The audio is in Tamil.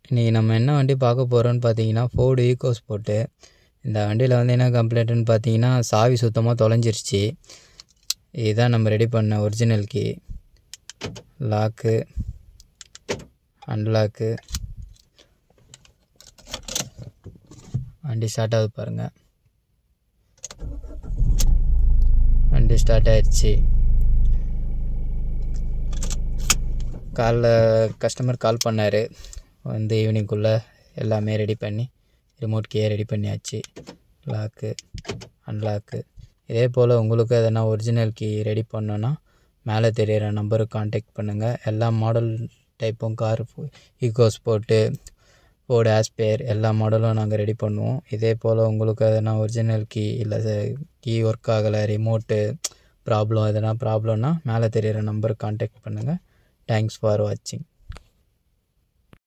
இன்றைக்கி நம்ம என்ன வண்டி பார்க்க போகிறோன்னு பார்த்தீங்கன்னா ஃபோர்டு ஈகோஸ்போர்ட்டு. இந்த வண்டியில் வந்து என்ன கம்ப்ளைண்ட்டுன்னு பார்த்தீங்கன்னா சாவி சுத்தமாக தொலைஞ்சிருச்சு. இதுதான் நம்ம ரெடி பண்ண ஒரிஜினல் கீ. லாக்கு, அன்லாக்கு, வண்டி ஸ்டார்ட் ஆகுது பாருங்கள். வண்டி ஸ்டார்ட் ஆகிடுச்சு. கஸ்டமர் கால் பண்ணார், வந்து ஈவினிங்குள்ளே எல்லாமே ரெடி பண்ணி ரிமோட் கீயை ரெடி பண்ணியாச்சு. Lock, unlock. இதே போல் உங்களுக்கு எதனா ஒரிஜினல் கீ ரெடி பண்ணோன்னா மேலே தெரிகிற நம்பருக்கு கான்டாக்ட் பண்ணுங்கள். எல்லா மாடல் டைப்பும் கார் ஈகோஸ்போர்ட்டு, ஃபோர்டு ஆஸ்பயர் எல்லா மாடலும் நாங்கள் ரெடி பண்ணுவோம். இதே போல் உங்களுக்கு எதனா ஒரிஜினல் கீ இல்லை கீ ஒர்க் ஆகலை, ரிமோட்டு ப்ராப்ளம் எதனா ப்ராப்ளம்னா மேலே தெரிகிற நம்பருக்கு கான்டாக்ட் பண்ணுங்கள். தேங்க்ஸ் ஃபார் வாட்சிங்.